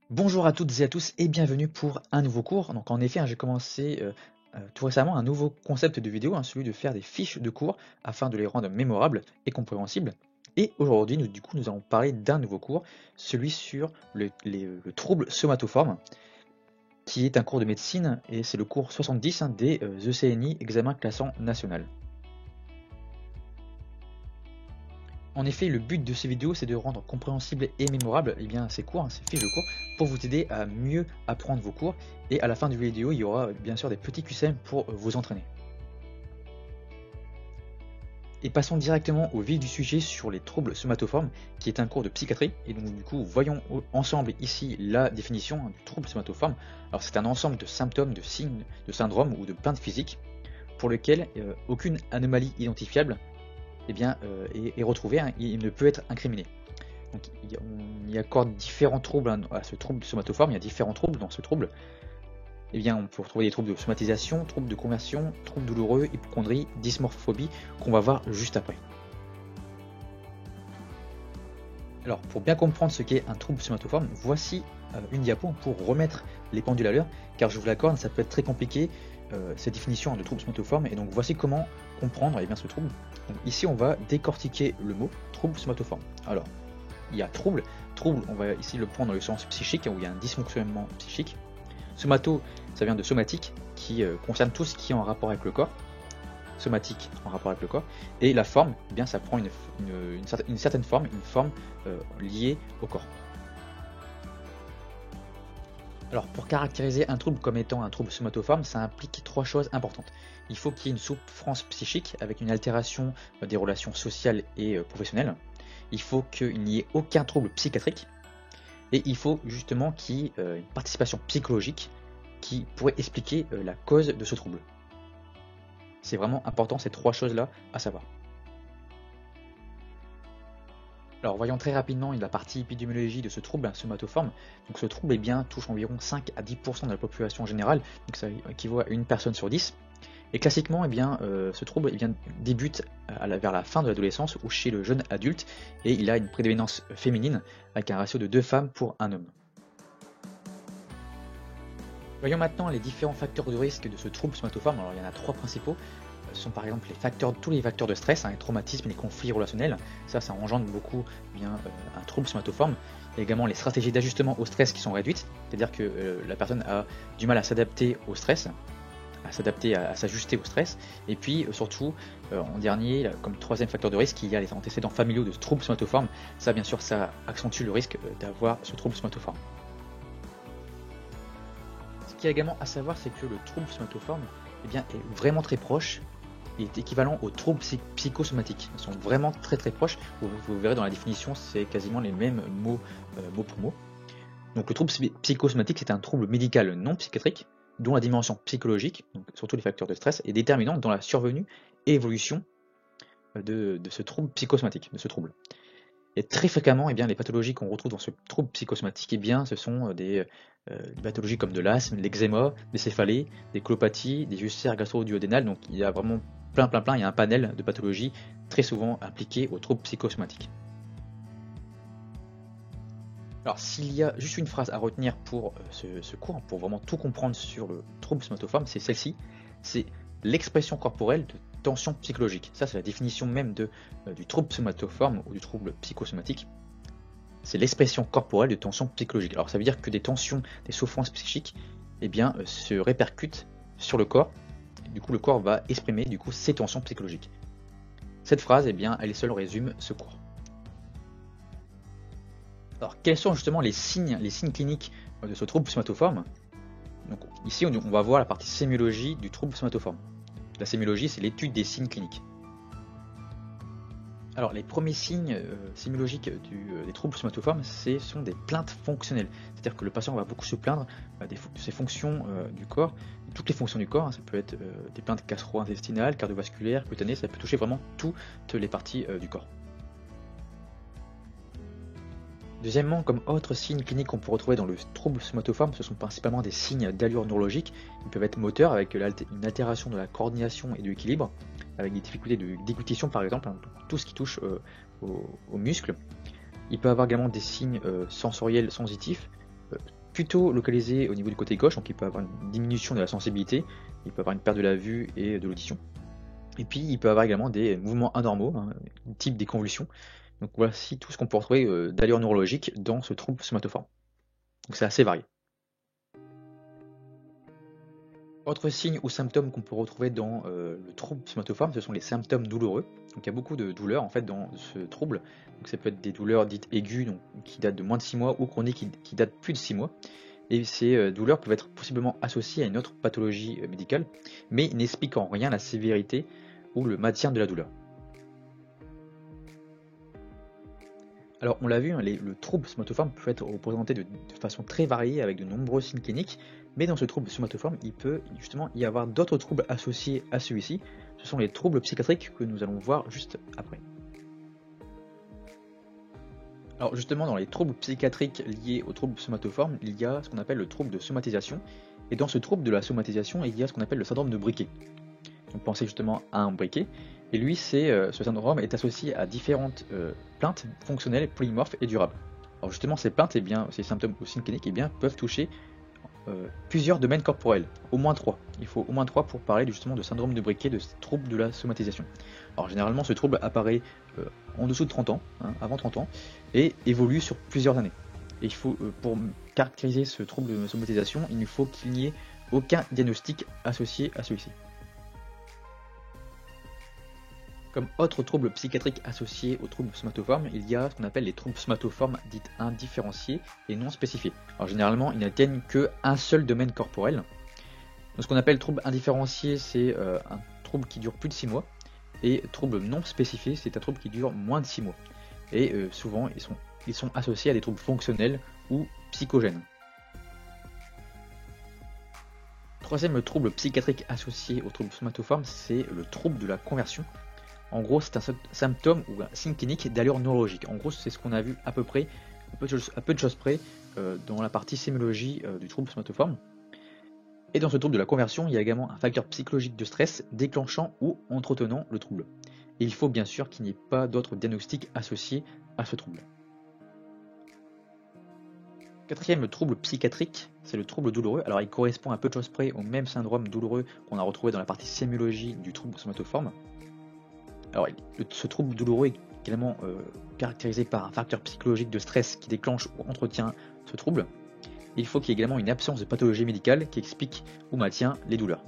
Bonjour à toutes et à tous et bienvenue pour un nouveau cours. Donc en effet, j'ai commencé tout récemment un nouveau concept de vidéo, celui de faire des fiches de cours afin de les rendre mémorables et compréhensibles. Et aujourd'hui, nous allons parler d'un nouveau cours, celui sur le trouble somatoforme, qui est un cours de médecine et c'est le cours 70 des ECNI, examen classant national. En effet, le but de ces vidéos, c'est de rendre compréhensible et mémorable ces cours, ces fiches de cours, pour vous aider à mieux apprendre vos cours. Et à la fin de la vidéo, il y aura bien sûr des petits QCM pour vous entraîner. Et passons directement au vif du sujet sur les troubles somatoformes, qui est un cours de psychiatrie. Et donc du coup, voyons ensemble ici la définition du trouble somatoforme. Alors c'est un ensemble de symptômes, de signes, de syndromes ou de plaintes physiques, pour lesquels aucune anomalie identifiable est retrouvé, il ne peut être incriminé. Donc on y accorde différents troubles à ce trouble somatoforme, il y a différents troubles dans ce trouble. On peut retrouver des troubles de somatisation, troubles de conversion, troubles douloureux, hypocondrie, dysmorphophobie, qu'on va voir juste après. Alors pour bien comprendre ce qu'est un trouble somatoforme, voici une diapo pour remettre les pendules à l'heure, car je vous l'accorde, ça peut être très compliqué cette définition de trouble somatoforme, et donc voici comment comprendre ce trouble. Donc, ici on va décortiquer le mot trouble somatoforme. Alors il y a trouble, on va ici le prendre dans le sens psychique, où il y a un dysfonctionnement psychique. Somato, ça vient de somatique, qui concerne tout ce qui est en rapport avec le corps. Somatique en rapport avec le corps. Et la forme, ça prend une certaine forme, une forme liée au corps. Alors pour caractériser un trouble comme étant un trouble somatoforme, ça implique trois choses importantes. Il faut qu'il y ait une souffrance psychique avec une altération des relations sociales et professionnelles. Il faut qu'il n'y ait aucun trouble psychiatrique. Et il faut justement qu'il y ait une participation psychologique qui pourrait expliquer la cause de ce trouble. C'est vraiment important ces trois choses-là à savoir. Alors voyons très rapidement la partie épidémiologie de ce trouble somatoforme. Donc ce trouble touche environ 5 à 10% de la population générale, donc ça équivaut à une personne sur 10. Et classiquement, ce trouble débute vers la fin de l'adolescence ou chez le jeune adulte, et il a une prédominance féminine avec un ratio de 2 femmes pour un homme. Voyons maintenant les différents facteurs de risque de ce trouble somatoforme. Alors il y en a trois principaux. Ce sont par exemple tous les facteurs de stress, les traumatismes, les conflits relationnels. Ça engendre beaucoup un trouble somatoforme. Il y a également les stratégies d'ajustement au stress qui sont réduites, c'est-à-dire que la personne a du mal à s'adapter au stress, à s'ajuster au stress. Et puis surtout, en dernier, comme troisième facteur de risque, il y a les antécédents familiaux de ce trouble somatoforme. Ça bien sûr, ça accentue le risque d'avoir ce trouble somatoforme. Ce qu'il y a également à savoir, c'est que le trouble somatoforme est vraiment très proche. Il est équivalent aux troubles psychosomatiques. Ils sont vraiment très très proches. Vous verrez dans la définition, c'est quasiment les mêmes mots mot pour mot. Donc le trouble psychosomatique, c'est un trouble médical non psychiatrique, dont la dimension psychologique, donc surtout les facteurs de stress, est déterminante dans la survenue et évolution de ce trouble psychosomatique, de ce trouble. Et très fréquemment, les pathologies qu'on retrouve dans ce trouble psychosomatique, ce sont des pathologies comme de l'asthme, de l'eczéma, des céphalées, des colopathies, des ulcères gastro-duodénales. Donc il y a vraiment plein, il y a un panel de pathologies très souvent impliquées au trouble psychosomatique. Alors s'il y a juste une phrase à retenir pour ce cours, pour vraiment tout comprendre sur le trouble somatoforme, c'est celle-ci, c'est l'expression corporelle de tension psychologique. Ça, c'est la définition même du trouble somatoforme ou du trouble psychosomatique. C'est l'expression corporelle de tension psychologique. Alors ça veut dire que des tensions, des souffrances psychiques, se répercutent sur le corps. Et du coup, le corps va exprimer ces tensions psychologiques. Cette phrase, elle seule résume ce cours. Alors, quels sont justement les signes cliniques de ce trouble somatoforme? Donc ici, on va voir la partie sémiologie du trouble somatoforme. La sémiologie, c'est l'étude des signes cliniques. Alors, les premiers signes sémiologiques des troubles somatoformes, ce sont des plaintes fonctionnelles. C'est-à-dire que le patient va beaucoup se plaindre de ses fonctions du corps, toutes les fonctions du corps. Ça peut être des plaintes gastro-intestinales, cardiovasculaires, cutanées, ça peut toucher vraiment toutes les parties du corps. Deuxièmement, comme autres signes cliniques qu'on peut retrouver dans le trouble somatoforme, ce sont principalement des signes d'allure neurologique. Ils peuvent être moteurs avec une altération de la coordination et de l'équilibre, avec des difficultés de déglutition par exemple, tout ce qui touche aux muscles. Il peut avoir également des signes sensoriels sensitifs, plutôt localisé au niveau du côté gauche, donc il peut avoir une diminution de la sensibilité, il peut avoir une perte de la vue et de l'audition. Et puis il peut avoir également des mouvements anormaux, type des convulsions. Donc voici tout ce qu'on peut retrouver d'allure neurologique dans ce trouble somatoforme. Donc c'est assez varié. Autre signe ou symptôme qu'on peut retrouver dans le trouble somatoforme, ce sont les symptômes douloureux. Donc il y a beaucoup de douleurs en fait dans ce trouble. Donc ça peut être des douleurs dites aiguës, donc, qui datent de moins de 6 mois, ou chroniques qui datent plus de 6 mois. Et ces douleurs peuvent être possiblement associées à une autre pathologie médicale, mais n'expliquent en rien la sévérité ou le maintien de la douleur. Alors on l'a vu, le trouble somatoforme peut être représenté de façon très variée avec de nombreux signes cliniques, mais dans ce trouble somatoforme, il peut justement y avoir d'autres troubles associés à celui-ci. Ce sont les troubles psychiatriques que nous allons voir juste après. Alors justement, dans les troubles psychiatriques liés au trouble somatoforme, il y a ce qu'on appelle le trouble de somatisation. Et dans ce trouble de la somatisation, il y a ce qu'on appelle le syndrome de Briquet. Donc pensez justement à un briquet. Et lui, ce syndrome est associé à différentes plaintes fonctionnelles, polymorphes et durables. Alors justement, ces plaintes, ces symptômes ou signes cliniques, peuvent toucher plusieurs domaines corporels, au moins 3. Il faut au moins 3 pour parler justement de syndrome de Briquet, de trouble de la somatisation. Alors généralement, ce trouble apparaît en dessous de 30 ans, avant 30 ans, et évolue sur plusieurs années. Et il faut, pour caractériser ce trouble de somatisation, il ne faut qu'il n'y ait aucun diagnostic associé à celui-ci. Comme autre trouble psychiatrique associé au trouble somatoforme, il y a ce qu'on appelle les troubles somatoformes dits indifférenciés et non spécifiés. Alors généralement, ils n'atteignent qu'un seul domaine corporel. Donc, ce qu'on appelle trouble indifférencié, c'est un trouble qui dure plus de 6 mois. Et trouble non spécifié, c'est un trouble qui dure moins de 6 mois. Et souvent, ils sont associés à des troubles fonctionnels ou psychogènes. Troisième trouble psychiatrique associé au trouble somatoforme, c'est le trouble de la conversion. En gros, c'est un symptôme ou un signe clinique d'allure neurologique. En gros, c'est ce qu'on a vu à peu de choses près, dans la partie sémiologie du trouble somatoforme. Et dans ce trouble de la conversion, il y a également un facteur psychologique de stress déclenchant ou entretenant le trouble. Et il faut bien sûr qu'il n'y ait pas d'autres diagnostics associés à ce trouble. Quatrième trouble psychiatrique, c'est le trouble douloureux. Alors il correspond à peu de choses près au même syndrome douloureux qu'on a retrouvé dans la partie sémiologie du trouble somatoforme. Alors, ce trouble douloureux est également caractérisé par un facteur psychologique de stress qui déclenche ou entretient ce trouble. Il faut qu'il y ait également une absence de pathologie médicale qui explique ou maintient les douleurs.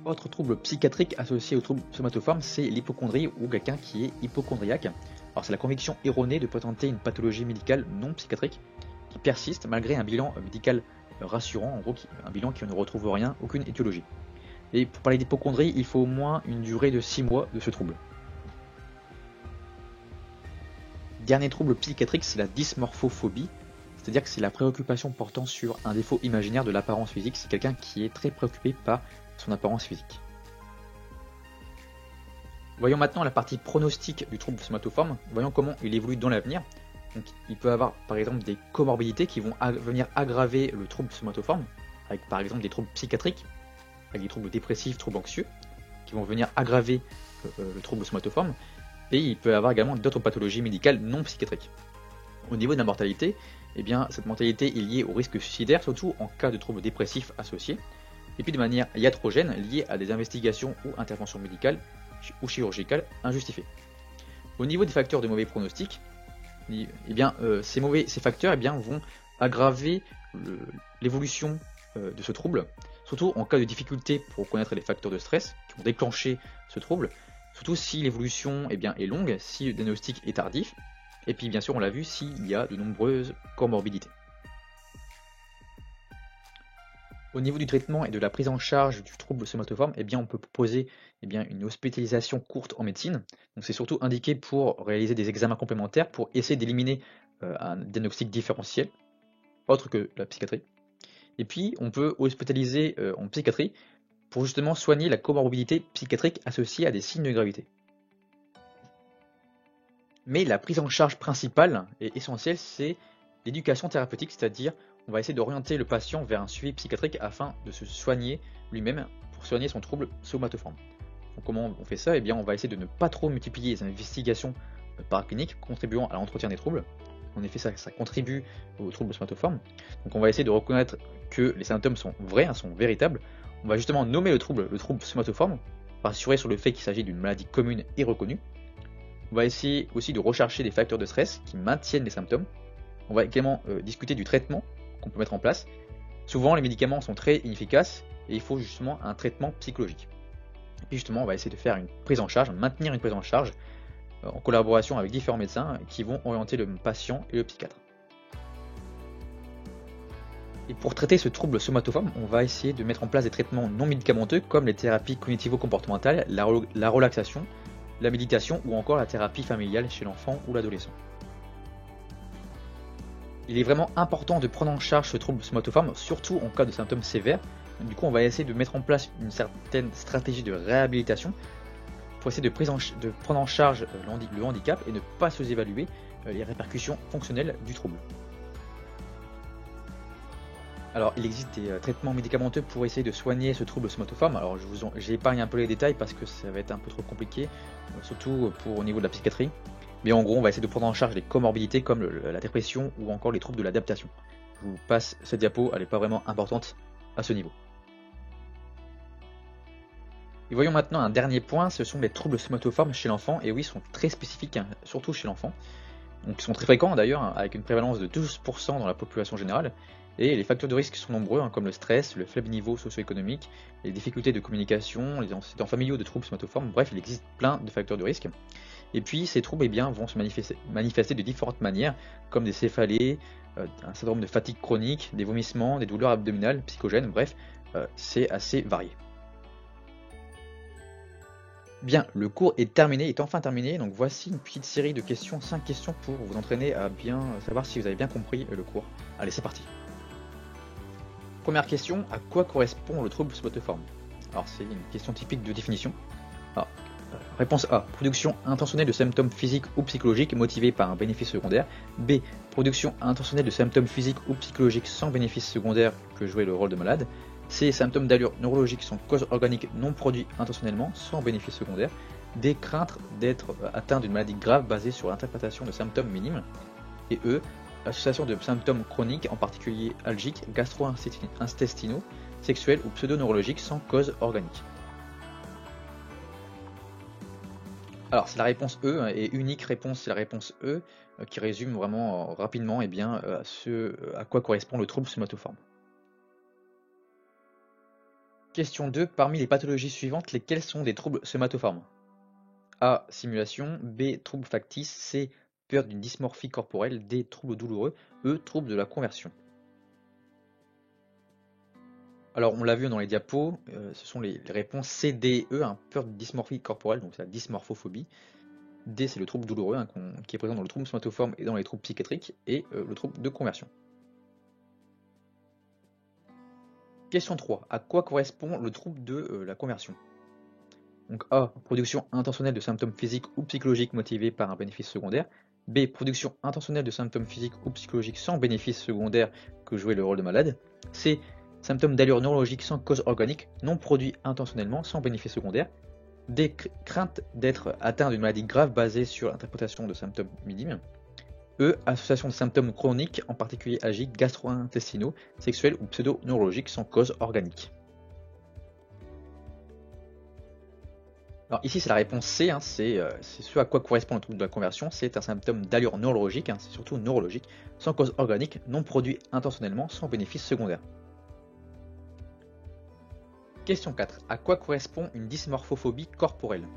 Autre trouble psychiatrique associé au trouble somatoforme, c'est l'hypocondrie ou quelqu'un qui est hypocondriaque. Alors c'est la conviction erronée de présenter une pathologie médicale non psychiatrique qui persiste malgré un bilan médical rassurant, en gros un bilan qui ne retrouve rien, aucune étiologie. Et pour parler d'hypocondrie, il faut au moins une durée de 6 mois de ce trouble. Dernier trouble psychiatrique, c'est la dysmorphophobie, c'est-à-dire que c'est la préoccupation portant sur un défaut imaginaire de l'apparence physique. C'est quelqu'un qui est très préoccupé par son apparence physique. Voyons maintenant la partie pronostique du trouble somatoforme. Voyons comment il évolue dans l'avenir. Donc, il peut avoir par exemple des comorbidités qui vont venir aggraver le trouble somatoforme, avec par exemple des troubles psychiatriques, avec des troubles dépressifs, troubles anxieux, qui vont venir aggraver le trouble somatoforme, et il peut avoir également d'autres pathologies médicales non psychiatriques. Au niveau de la mortalité, cette mortalité est liée au risque suicidaire, surtout en cas de troubles dépressifs associés, et puis de manière iatrogène, liée à des investigations ou interventions médicales ou chirurgicales injustifiées. Au niveau des facteurs de mauvais pronostic, ces facteurs vont aggraver l'évolution de ce trouble, surtout en cas de difficulté pour connaître les facteurs de stress qui vont déclencher ce trouble, surtout si l'évolution est longue, si le diagnostic est tardif, et puis bien sûr on l'a vu s'il y a de nombreuses comorbidités. Au niveau du traitement et de la prise en charge du trouble somatoforme, on peut proposer une hospitalisation courte en médecine. Donc c'est surtout indiqué pour réaliser des examens complémentaires pour essayer d'éliminer un diagnostic différentiel, autre que la psychiatrie. Et puis, on peut hospitaliser en psychiatrie pour justement soigner la comorbidité psychiatrique associée à des signes de gravité. Mais la prise en charge principale et essentielle, c'est l'éducation thérapeutique, c'est-à-dire on va essayer d'orienter le patient vers un suivi psychiatrique afin de se soigner lui-même pour soigner son trouble somatoforme. Donc comment on fait ça ? On va essayer de ne pas trop multiplier les investigations paracliniques contribuant à l'entretien des troubles. en effet ça contribue aux troubles somatoformes. Donc on va essayer de reconnaître que les symptômes sont vrais, hein, sont véritables. On va justement nommer le trouble somatoforme, pour assurer sur le fait qu'il s'agit d'une maladie commune et reconnue. On va essayer aussi de rechercher des facteurs de stress qui maintiennent les symptômes. On va également discuter du traitement qu'on peut mettre en place. Souvent les médicaments sont très inefficaces et il faut justement un traitement psychologique. Et puis justement on va essayer de faire une prise en charge, maintenir une prise en charge en collaboration avec différents médecins qui vont orienter le patient et le psychiatre. Et pour traiter ce trouble somatoforme, on va essayer de mettre en place des traitements non médicamenteux comme les thérapies cognitivo-comportementales, la relaxation, la méditation ou encore la thérapie familiale chez l'enfant ou l'adolescent. Il est vraiment important de prendre en charge ce trouble somatoforme, surtout en cas de symptômes sévères. Du coup, on va essayer de mettre en place une certaine stratégie de réhabilitation pour essayer de prendre en charge le handicap et ne pas sous-évaluer les répercussions fonctionnelles du trouble. Alors, il existe des traitements médicamenteux pour essayer de soigner ce trouble somatoforme. Alors, j'épargne un peu les détails parce que ça va être un peu trop compliqué, surtout au niveau de la psychiatrie. Mais en gros, on va essayer de prendre en charge les comorbidités comme la dépression ou encore les troubles de l'adaptation. Je vous passe cette diapo, elle n'est pas vraiment importante à ce niveau. Et voyons maintenant un dernier point, ce sont les troubles somatoformes chez l'enfant. Et oui, ils sont très spécifiques, hein, surtout chez l'enfant. Donc, ils sont très fréquents d'ailleurs, hein, avec une prévalence de 12% dans la population générale. Et les facteurs de risque sont nombreux, hein, comme le stress, le faible niveau socio-économique, les difficultés de communication, les antécédents familiaux de troubles somatoformes. Bref, il existe plein de facteurs de risque. Et puis ces troubles vont se manifester de différentes manières, comme des céphalées, un syndrome de fatigue chronique, des vomissements, des douleurs abdominales, psychogènes, bref, c'est assez varié. Bien, le cours est enfin terminé, donc voici une petite série de questions, 5 questions pour vous entraîner à bien savoir si vous avez bien compris le cours. Allez, c'est parti. Première question, à quoi correspond le trouble somatoforme? Alors c'est une question typique de définition. Alors, réponse A, production intentionnelle de symptômes physiques ou psychologiques motivés par un bénéfice secondaire. B, production intentionnelle de symptômes physiques ou psychologiques sans bénéfice secondaire que jouer le rôle de malade. C, symptômes d'allure neurologique sans cause organique non produits intentionnellement sans bénéfice secondaire. D, crainte d'être atteint d'une maladie grave basée sur l'interprétation de symptômes minimes. Et E, association de symptômes chroniques, en particulier algiques, gastro-intestinaux, sexuels ou pseudo-neurologiques sans cause organique. Alors c'est la réponse E, hein, et unique réponse, c'est la réponse E, qui résume vraiment rapidement à quoi correspond le trouble somatoforme. Question 2, parmi les pathologies suivantes, lesquelles sont des troubles somatoformes? A, simulation, B, trouble factice, C, peur d'une dysmorphie corporelle, D, trouble douloureux, E, trouble de la conversion. Alors on l'a vu dans les diapos, ce sont les réponses C, D, E, hein, peur de dysmorphie corporelle, donc c'est la dysmorphophobie. D, c'est le trouble douloureux, hein, qui est présent dans le trouble somatoforme et dans les troubles psychiatriques, et le trouble de conversion. Question 3, à quoi correspond le trouble de la conversion? Donc A, production intentionnelle de symptômes physiques ou psychologiques motivés par un bénéfice secondaire. B, production intentionnelle de symptômes physiques ou psychologiques sans bénéfice secondaire que jouer le rôle de malade. C, symptômes d'allure neurologique sans cause organique, non produits intentionnellement, sans bénéfice secondaire. D, crainte d'être atteint d'une maladie grave basée sur l'interprétation de symptômes minimes. E, association de symptômes chroniques, en particulier algiques, gastro-intestinaux, sexuels ou pseudo-neurologiques sans cause organique. Alors ici c'est la réponse C, hein, c'est ce à quoi correspond le trouble de la conversion, c'est un symptôme d'allure neurologique, hein, c'est surtout neurologique, sans cause organique, non produit intentionnellement, sans bénéfice secondaire. Question 4. À quoi correspond une dysmorphophobie corporelle?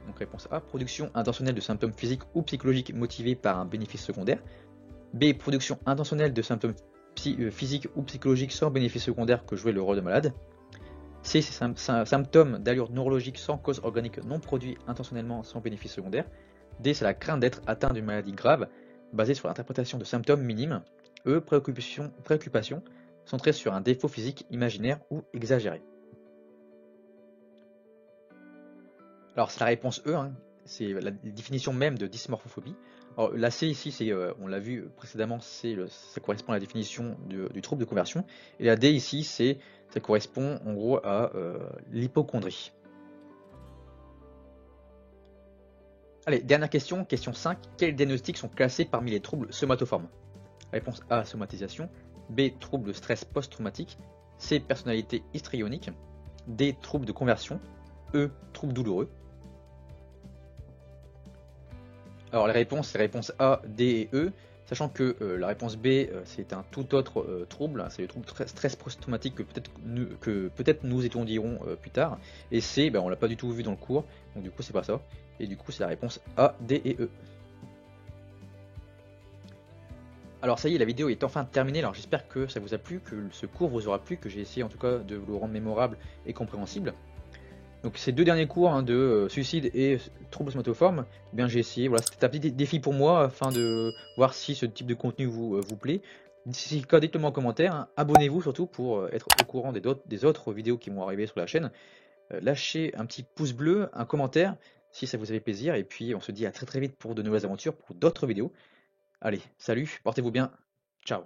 Donc réponse A, production intentionnelle de symptômes physiques ou psychologiques motivés par un bénéfice secondaire. B, production intentionnelle de symptômes physiques ou psychologiques sans bénéfice secondaire que jouer le rôle de malade. C, c'est un symptôme d'allure neurologique sans cause organique non produit intentionnellement sans bénéfice secondaire. D, c'est la crainte d'être atteint d'une maladie grave basée sur l'interprétation de symptômes minimes. E, préoccupation centrée sur un défaut physique imaginaire ou exagéré. Alors c'est la réponse E, hein, c'est la définition même de dysmorphophobie. Alors, la C ici, on l'a vu précédemment, ça correspond à la définition du trouble de conversion. Et la D ici, ça correspond en gros à l'hypocondrie. Allez, dernière question, question 5. Quels diagnostics sont classés parmi les troubles somatoformes? Réponse A, somatisation. B, troubles de stress post-traumatique. C, personnalité histrionique. D, troubles de conversion. E, troubles douloureux. Alors les réponses, c'est réponse A, D et E, sachant que la réponse B, c'est un tout autre trouble, c'est le trouble stress post-traumatique que peut-être nous étudierons plus tard. Et C, on l'a pas du tout vu dans le cours, donc du coup c'est pas ça. Et du coup c'est la réponse A, D et E. Alors ça y est, la vidéo est enfin terminée, alors j'espère que ça vous a plu, que ce cours vous aura plu, que j'ai essayé en tout cas de vous le rendre mémorable et compréhensible. Donc ces deux derniers cours de suicide et troubles somatoformes, j'ai essayé, voilà, c'était un petit défi pour moi afin de voir si ce type de contenu vous plaît. Si c'est le cas, dites-le moi en commentaire, hein. Abonnez-vous surtout pour être au courant des autres vidéos qui vont arriver sur la chaîne. Lâchez un petit pouce bleu, un commentaire si ça vous fait plaisir, et puis on se dit à très très vite pour de nouvelles aventures, pour d'autres vidéos. Allez, salut, portez-vous bien, ciao.